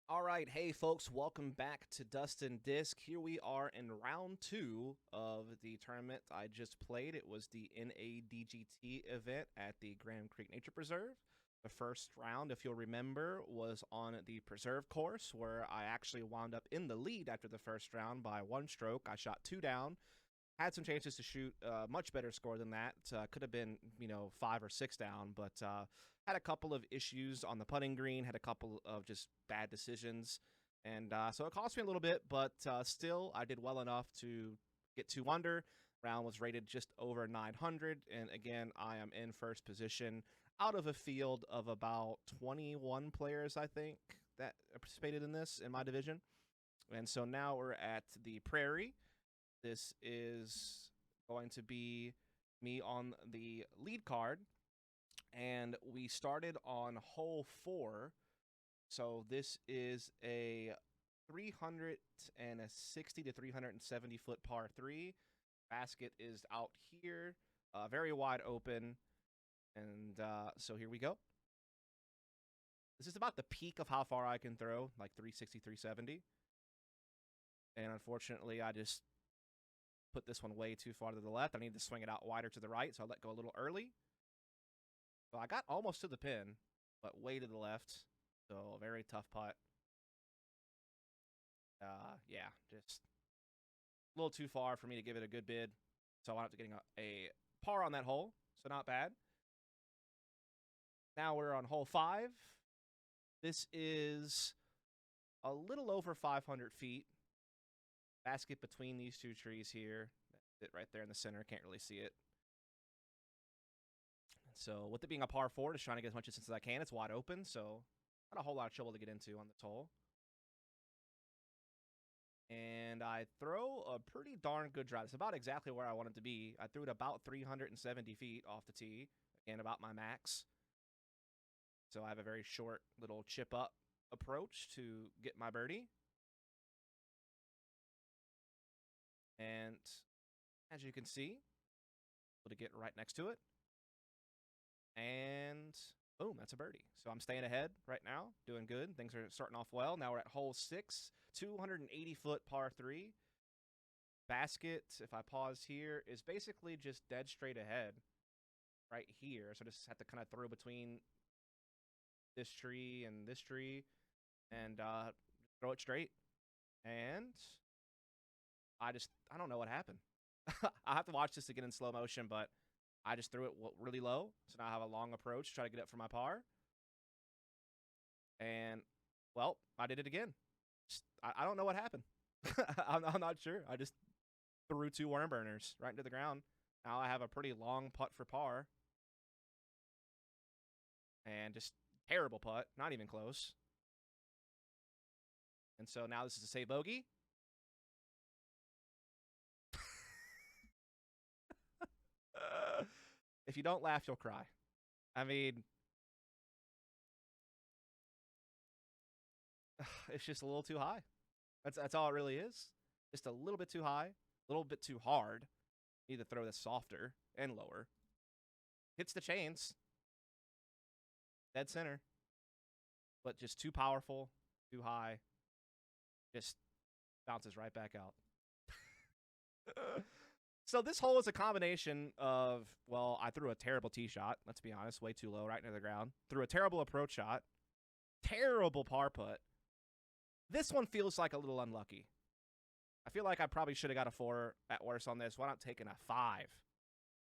All right, hey folks, welcome back to Dustin Disc. Here we are in round 2 of the tournament I just played. It was the NADGT event at the Graham Creek Nature Preserve. The first round, if you'll remember, was on the preserve course where I actually wound up in the lead after the first round by 1 stroke. I shot 2 down, had some chances to shoot a much better score than that. Could have been, 5 or 6 down, but had a couple of issues on the putting green, had a couple of just bad decisions. And so it cost me a little bit, but still, I did well enough to get 2 under. Round was rated just over 900. And again, I am in first position out of a field of about 21 players, I think, that participated in this in my division. And so now we're at the Prairie. This is going to be me on the lead card. And we started on hole 4. So this is a 360 to 370 foot par 3. Basket is out here, very wide open. And so here we go. This is about the peak of how far I can throw, like 360, 370. And unfortunately, I just put this one way too far to the left. I need to swing it out wider to the right, so I let go a little early. So I got almost to the pin, but way to the left. So a very tough putt. Yeah, just a little too far for me to give it a good bid. So I wound up getting a par on that hole, so not bad. Now we're on hole 5. This is a little over 500 feet. Basket between these 2 trees here. That's it right there in the center. Can't really see it. So with it being a par 4, just trying to get as much distance as I can. It's wide open, so not a whole lot of trouble to get into on this hole. And I throw a pretty darn good drive. It's about exactly where I want it to be. I threw it about 370 feet off the tee. Again, about my max. So I have a very short little chip up approach to get my birdie. And as you can see, able to get right next to it. And boom, that's a birdie. So I'm staying ahead right now, doing good. Things are starting off well. Now we're at hole 6, 280 foot par 3. Basket, if I pause here, is basically just dead straight ahead right here. So I just have to kind of throw between this tree and this tree and throw it straight. And I don't know what happened. I have to watch this again in slow motion, but I just threw it really low. So now I have a long approach to try to get up for my par. And, well, I did it again. I don't know what happened. I'm not sure. I just threw 2 worm burners right into the ground. Now I have a pretty long putt for par. And just terrible putt. Not even close. And so now this is a say bogey. If you don't laugh, you'll cry. I mean, it's just a little too high. That's all it really is. Just a little bit too high, a little bit too hard. Need to throw this softer and lower. Hits the chains. Dead center. But just too powerful, too high. Just bounces right back out. So this hole is a combination of, well, I threw a terrible tee shot. Let's be honest, way too low, right near the ground. Threw a terrible approach shot. Terrible par putt. This one feels like a little unlucky. I feel like I probably should have got a 4 at worst on this. Why not taking a 5?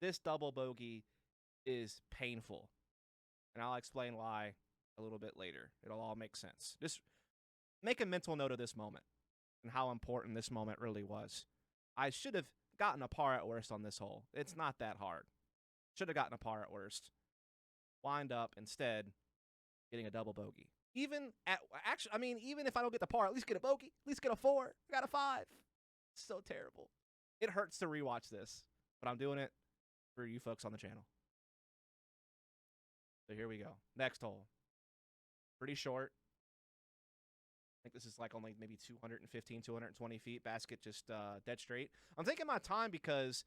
This double bogey is painful. And I'll explain why a little bit later. It'll all make sense. Just make a mental note of this moment and how important this moment really was. I should have gotten a par at worst on this hole. It's not that hard. Should have gotten a par at worst. Wind up instead getting a double bogey. Even if I don't get the par, at least get a bogey. At least get a 4. I got a 5. It's so terrible. It hurts to rewatch this, but I'm doing it for you folks on the channel. So here we go. Next hole. Pretty short. I think this is like only maybe 215, 220 feet. Basket just dead straight. I'm taking my time because,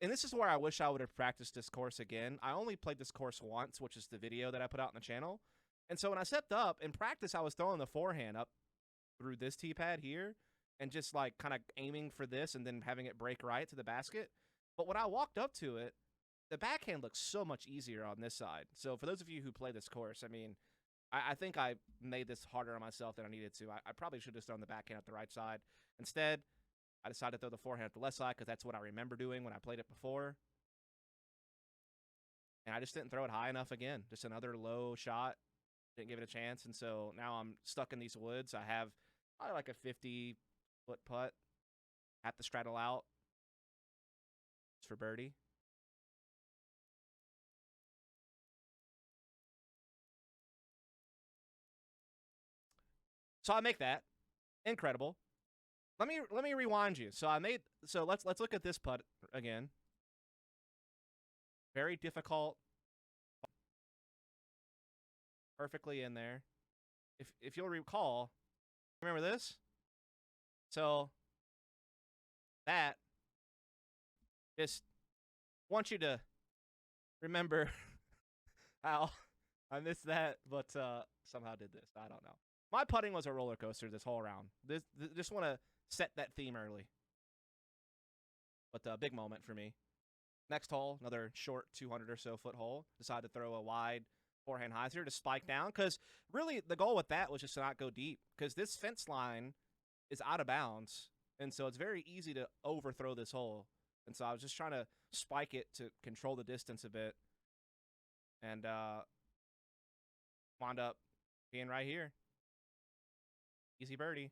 and this is where I wish I would have practiced this course again. I only played this course once, which is the video that I put out on the channel. And so when I stepped up, in practice, I was throwing the forehand up through this tee pad here and just like kind of aiming for this and then having it break right to the basket. But when I walked up to it, the backhand looks so much easier on this side. So for those of you who play this course, I mean, I think I made this harder on myself than I needed to. I probably should have thrown the backhand up the right side. Instead, I decided to throw the forehand up the left side because that's what I remember doing when I played it before. And I just didn't throw it high enough again. Just another low shot. Didn't give it a chance. And so now I'm stuck in these woods. I have probably like a 50-foot putt. Have to straddle out. It's for birdie. So I make that. Incredible. Let me rewind you. So let's look at this putt again. Very difficult. Perfectly in there. If you'll recall, remember this? So that just want you to remember how I missed that, but somehow did this. I don't know. My putting was a roller coaster this whole round. Just want to set that theme early. But a big moment for me. Next hole, another short 200 or so foot hole. Decided to throw a wide forehand hyzer to spike down because really the goal with that was just to not go deep because this fence line is out of bounds. And so it's very easy to overthrow this hole. And so I was just trying to spike it to control the distance a bit. And wound up being right here. Easy birdie.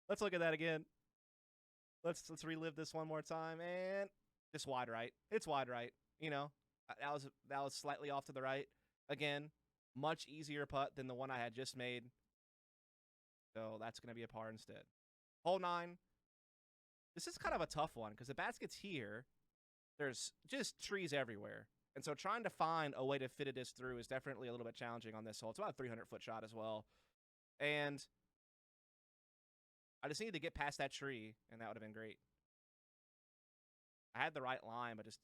Let's look at that again. Let's relive this one more time. And just wide right. It's wide right. You know, that was slightly off to the right. Again, much easier putt than the one I had just made. So that's going to be a par instead. Hole 9. This is kind of a tough one because the basket's here. There's just trees everywhere. And so trying to find a way to fit this through is definitely a little bit challenging on this hole. It's about a 300-foot shot as well. And I just needed to get past that tree, and that would have been great. I had the right line, but just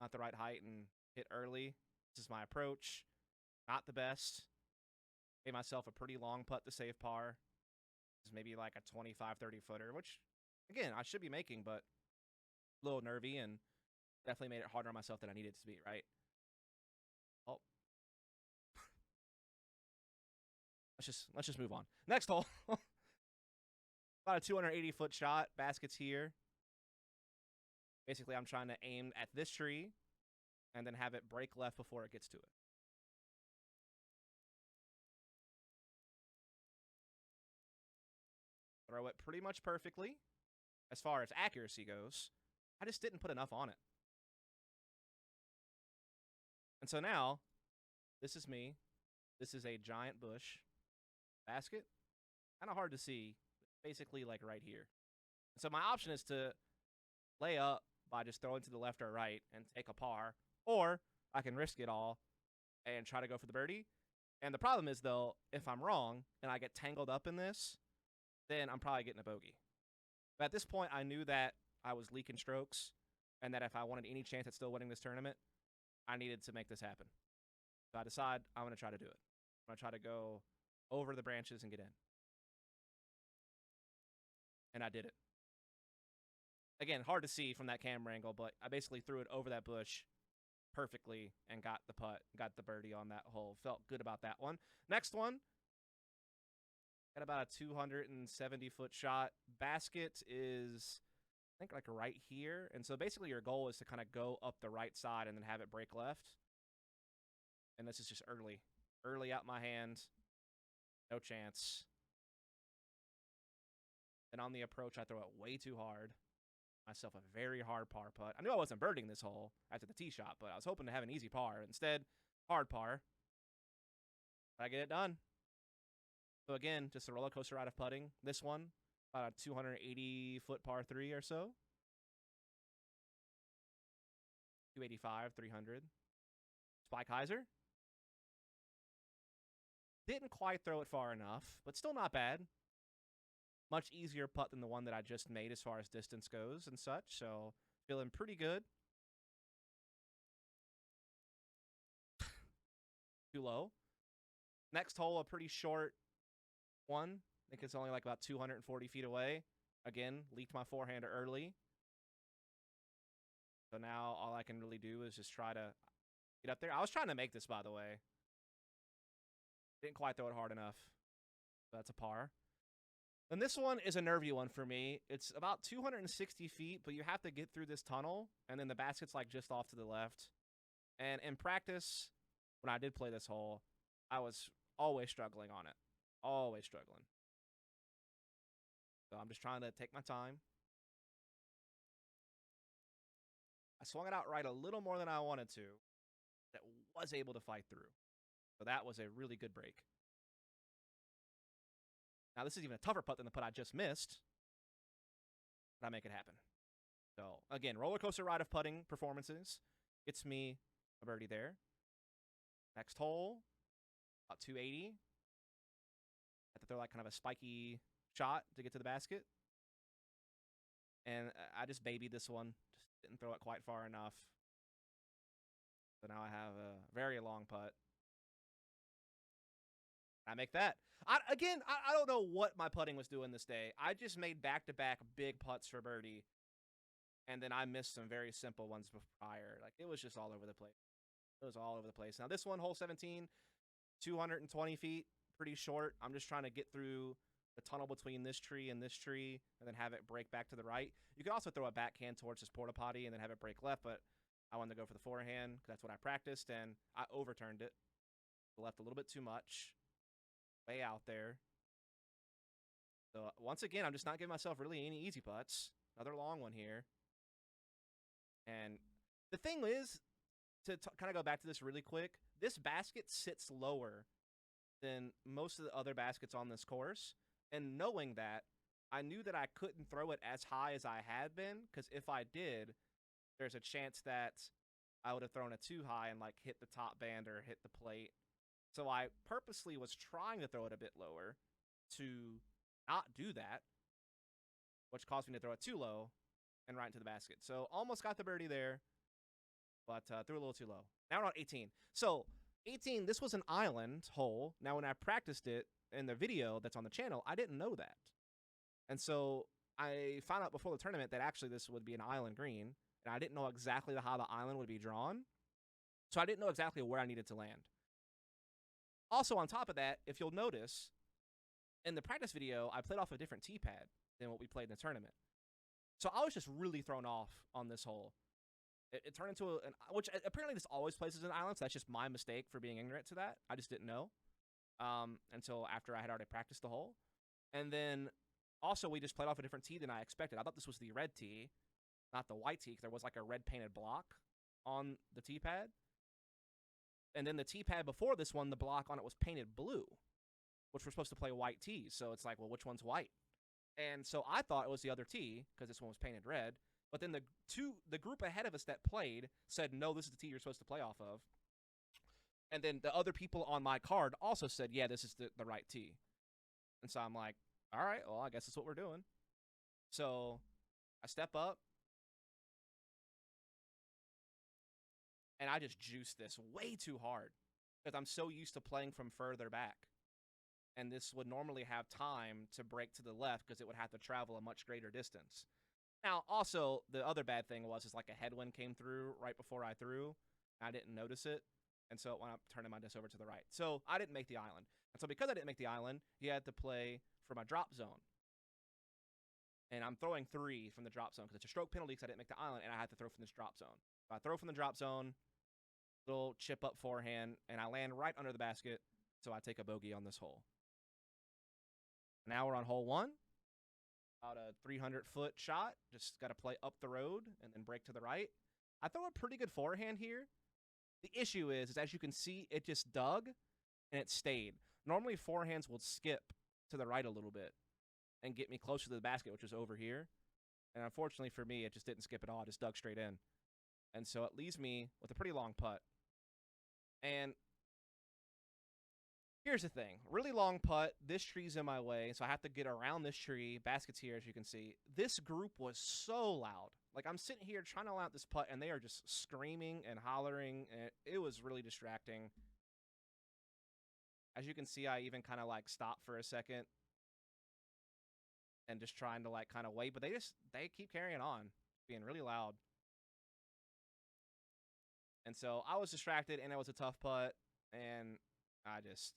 not the right height and hit early. This is my approach. Not the best. Gave myself a pretty long putt to save par. This is maybe like a 25, 30-footer, which, again, I should be making, but a little nervy and definitely made it harder on myself than I needed to be, right? Oh. Let's just move on. Next hole. About a 280-foot shot. Basket's here. Basically, I'm trying to aim at this tree and then have it break left before it gets to it. Throw it pretty much perfectly as far as accuracy goes. I just didn't put enough on it. And so now, this is me. This is a giant bush. Basket. Kind of hard to see. Basically, like right here. So my option is to lay up by just throwing to the left or right and take a par. Or I can risk it all and try to go for the birdie. And the problem is, though, if I'm wrong and I get tangled up in this, then I'm probably getting a bogey. But at this point, I knew that I was leaking strokes and that if I wanted any chance at still winning this tournament, I needed to make this happen. So I decide I'm going to try to do it. I'm going to try to go over the branches and get in. And I did it. Again, hard to see from that camera angle, but I basically threw it over that bush perfectly and got the putt, got the birdie on that hole. Felt good about that one. Next one. Got about a 270-foot shot. Basket is, I think, like right here. And so basically your goal is to kind of go up the right side and then have it break left. And this is just early. Early out my hand. No chance. And on the approach, I throw it way too hard. Myself a very hard par putt. I knew I wasn't birding this hole after the tee shot, but I was hoping to have an easy par. Instead, hard par. But I get it done. So again, just a roller coaster ride of putting. This one, about a 280-foot par 3 or so. 285, 300. Spike hyzer. Didn't quite throw it far enough, but still not bad. Much easier putt than the one that I just made as far as distance goes and such. So feeling pretty good. too low. Next hole, a pretty short one. I think it's only like about 240 feet away. Again, leaked my forehand early. So now all I can really do is just try to get up there. I was trying to make this, by the way. Didn't quite throw it hard enough. So that's a par. Then this one is a nervy one for me. It's about 260 feet, but you have to get through this tunnel, and then the basket's like just off to the left. And in practice, when I did play this hole, I was always struggling on it. Always struggling. So I'm just trying to take my time. I swung it out right a little more than I wanted to. That was able to fight through. So that was a really good break. Now, this is even a tougher putt than the putt I just missed. But I make it happen. So, again, roller coaster ride of putting performances. Gets me a birdie there. Next hole, about 280. Have to throw like kind of a spiky shot to get to the basket. And I just babied this one. Just didn't throw it quite far enough. So now I have a very long putt. I make that. I don't know what my putting was doing this day. I just made back-to-back big putts for birdie. And then I missed some very simple ones prior. Like, it was just all over the place. It was all over the place. Now, this one, hole 17, 220 feet, pretty short. I'm just trying to get through the tunnel between this tree and this tree and then have it break back to the right. You can also throw a backhand towards this porta potty and then have it break left, but I wanted to go for the forehand because that's what I practiced, and I overturned it. Left a little bit too much. Way out there. So once again, I'm just not giving myself really any easy putts. Another long one here. And the thing is, to kind of go back to this really quick, this basket sits lower than most of the other baskets on this course. And knowing that, I knew that I couldn't throw it as high as I had been, because if I did, there's a chance that I would have thrown it too high and like hit the top band or hit the plate. So I purposely was trying to throw it a bit lower to not do that, which caused me to throw it too low and right into the basket. So almost got the birdie there, but threw a little too low. Now we're on 18. So 18, this was an island hole. Now when I practiced it in the video that's on the channel, I didn't know that. And so I found out before the tournament that actually this would be an island green, and I didn't know exactly how the island would be drawn. So I didn't know exactly where I needed to land. Also, on top of that, if you'll notice, in the practice video, I played off a different tee pad than what we played in the tournament. So I was just really thrown off on this hole. It turned into which apparently this always places an island, so that's just my mistake for being ignorant to that. I just didn't know until after I had already practiced the hole. And then also we just played off a different tee than I expected. I thought this was the red tee, not the white tee, because there was like a red painted block on the tee pad. And then the tee pad before this one, the block on it was painted blue, which we're supposed to play white tees. So it's like, well, which one's white? And so I thought it was the other tee because this one was painted red. But then the group ahead of us that played said, no, this is the tee you're supposed to play off of. And then the other people on my card also said, yeah, this is the right tee. And so I'm like, all right, well, I guess that's what we're doing. So I step up. And I just juiced this way too hard because I'm so used to playing from further back. And this would normally have time to break to the left because it would have to travel a much greater distance. Now, also, the other bad thing was is like a headwind came through right before I threw. I didn't notice it. And so it wound up turning my disc over to the right. So I didn't make the island. And so because I didn't make the island, you had to play for my drop zone. And I'm throwing 3 from the drop zone because it's a stroke penalty because I didn't make the island, and I had to throw from this drop zone. So I throw from the drop zone, little chip up forehand, and I land right under the basket, so I take a bogey on this hole. Now we're on hole 1. About a 300-foot shot. Just got to play up the road and then break to the right. I throw a pretty good forehand here. The issue is as you can see, it just dug and it stayed. Normally, forehands will skip to the right a little bit and get me closer to the basket, which is over here. And unfortunately for me, it just didn't skip at all. It just dug straight in. And so it leaves me with a pretty long putt. And here's the thing. Really long putt. This tree's in my way, so I have to get around this tree. Basket's here, as you can see. This group was so loud. Like, I'm sitting here trying to allow this putt, and they are just screaming and hollering. And it was really distracting. As you can see, I even kind of like stopped for a second and just trying to like kind of wait, but they keep carrying on, being really loud. And so I was distracted, and it was a tough putt, and I just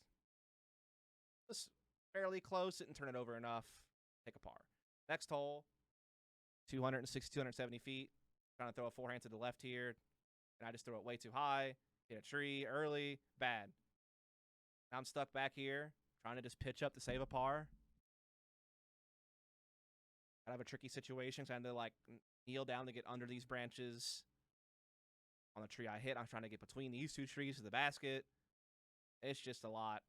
was fairly close. Didn't turn it over enough. Take a par. Next hole, 260, 270 feet. Trying to throw a forehand to the left here, and I just throw it way too high. Hit a tree early. Bad. Now I'm stuck back here, trying to just pitch up to save a par. I have a tricky situation, so I had to like kneel down to get under these branches. On the tree I hit, I'm trying to get between these two trees to the basket. It's just a lot.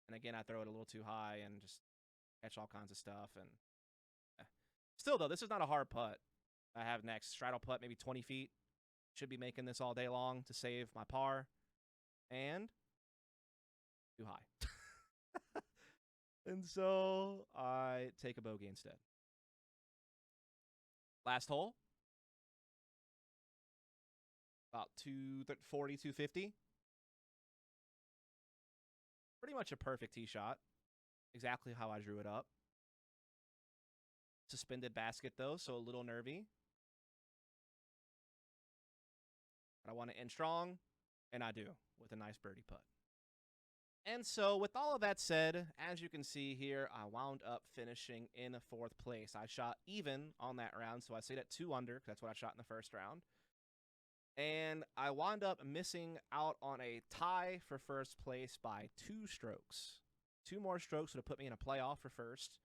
And again, I throw it a little too high and just catch all kinds of stuff. And still, though, this is not a hard putt. I have next straddle putt, maybe 20 feet. Should be making this all day long to save my par. And too high. And so I take a bogey instead. Last hole. About 240, 250. Pretty much a perfect tee shot. Exactly how I drew it up. Suspended basket, though, so a little nervy. But I want to end strong, and I do, with a nice birdie putt. And so, with all of that said, as you can see here, I wound up finishing in 4th place. I shot even on that round, so I stayed at 2 under, because that's what I shot in the first round. And I wound up missing out on a tie for first place by 2 strokes. 2 more strokes would have put me in a playoff for first.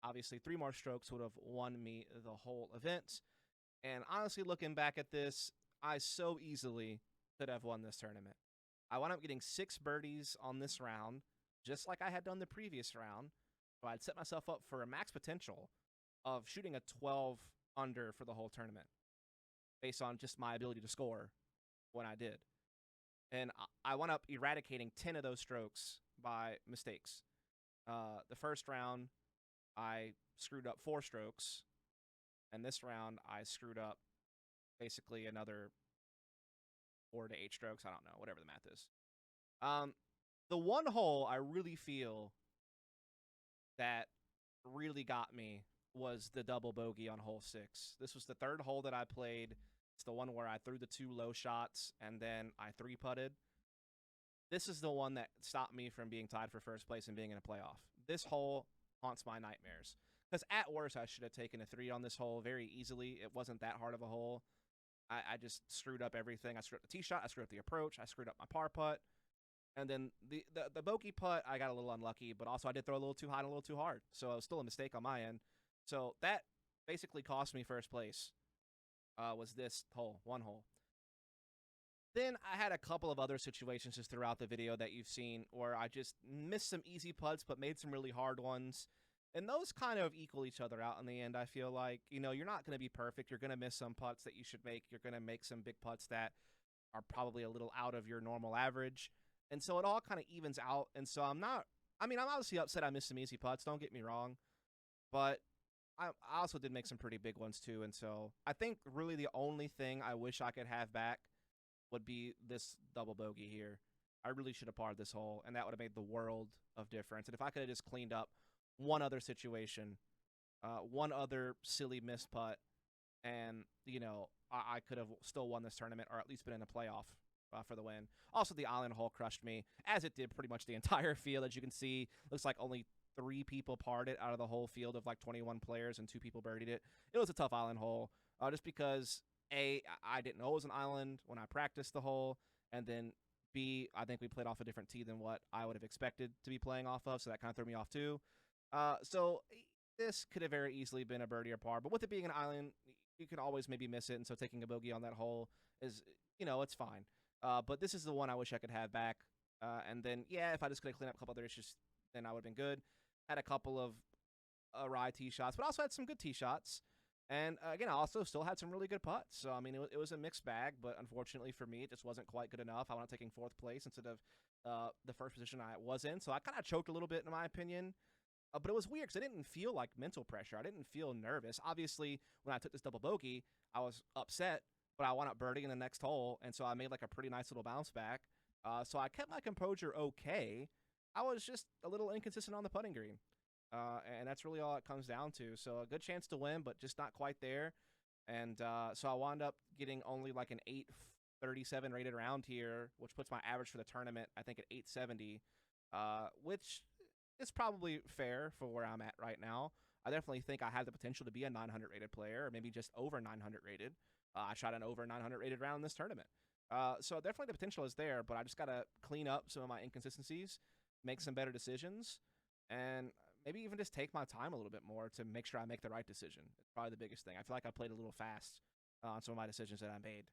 Obviously, 3 more strokes would have won me the whole event. And honestly, looking back at this, I so easily could have won this tournament. I wound up getting 6 birdies on this round, just like I had done the previous round. So I'd set myself up for a max potential of shooting a 12 under for the whole tournament, based on just my ability to score when I did. And I wound up eradicating 10 of those strokes by mistakes. The first round, I screwed up 4 strokes. And this round, I screwed up basically another 4 to 8 strokes. I don't know, whatever the math is. The one hole I really feel that really got me was the double bogey on hole 6. This was the 3rd hole that I played. It's the one where I threw the 2 low shots and then I 3-putted. This is the one that stopped me from being tied for first place and being in a playoff. This hole haunts my nightmares. Because at worst, I should have taken a 3 on this hole very easily. It wasn't that hard of a hole. I just screwed up everything. I screwed up the tee shot. I screwed up the approach. I screwed up my par putt. And then the bogey putt, I got a little unlucky. But also, I did throw a little too high and a little too hard. So it was still a mistake on my end. So that basically cost me first place. Was this hole, one hole. Then I had a couple of other situations just throughout the video that you've seen where I just missed some easy putts but made some really hard ones. And those kind of equal each other out in the end, I feel like. You know, you're not going to be perfect. You're going to miss some putts that you should make. You're going to make some big putts that are probably a little out of your normal average. And so it all kind of evens out. And so I'm obviously upset I missed some easy putts. Don't get me wrong. But I also did make some pretty big ones too. And so I think really the only thing I wish I could have back would be this double bogey here. I really should have parred this hole, and that would have made the world of difference. And if I could have just cleaned up one other situation, one other silly missed putt, and, you know, I could have still won this tournament or at least been in a playoff for the win. Also, the island hole crushed me, as it did pretty much the entire field. As you can see, looks like only 3 people parred it out of the whole field of like 21 players, and 2 people birdied it. It was a tough island hole, just because, A, I didn't know it was an island when I practiced the hole, and then B, I think we played off a different tee than what I would have expected to be playing off of, so that kind of threw me off too. So this could have very easily been a birdie or par, but with it being an island, you can always maybe miss it, and so taking a bogey on that hole is, you know, it's fine. But this is the one I wish I could have back. And then, yeah, if I just could have cleaned up a couple other issues, then I would have been good. Had a couple of awry tee shots, but also had some good tee shots. And again, I also still had some really good putts. So, I mean, it was a mixed bag, but unfortunately for me, it just wasn't quite good enough. I wound up taking 4th place instead of the first position I was in. So I kind of choked a little bit, in my opinion. But it was weird because I didn't feel like mental pressure. I didn't feel nervous. Obviously, when I took this double bogey, I was upset, but I wound up birdieing in the next hole. And so I made like a pretty nice little bounce back. So I kept my composure okay. I was just a little inconsistent on the putting green. And that's really all it comes down to. So a good chance to win, but just not quite there. And so I wound up getting only like an 837 rated round here, which puts my average for the tournament, I think, at 870, which is probably fair for where I'm at right now. I definitely think I have the potential to be a 900 rated player, or maybe just over 900 rated. I shot an over 900 rated round in this tournament. So definitely the potential is there, but I just got to clean up some of my inconsistencies, make some better decisions, and maybe even just take my time a little bit more to make sure I make the right decision. It's probably the biggest thing. I feel like I played a little fast on some of my decisions that I made.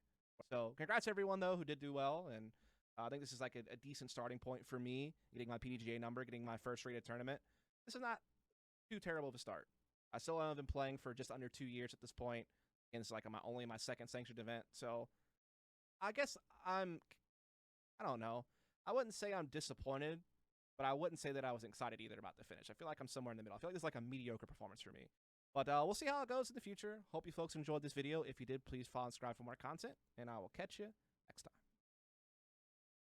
So congrats everyone, though, who did do well, and I think this is like a decent starting point for me, getting my PDGA number, getting my first rated tournament. This is not too terrible of a start. I still have been playing for just under 2 years at this point, and it's like only my second sanctioned event, so I guess I don't know. I wouldn't say I'm disappointed, but I wouldn't say that I was excited either about the finish. I feel like I'm somewhere in the middle. I feel like this is like a mediocre performance for me. But we'll see how it goes in the future. Hope you folks enjoyed this video. If you did, please follow and subscribe for more content, and I will catch you next time.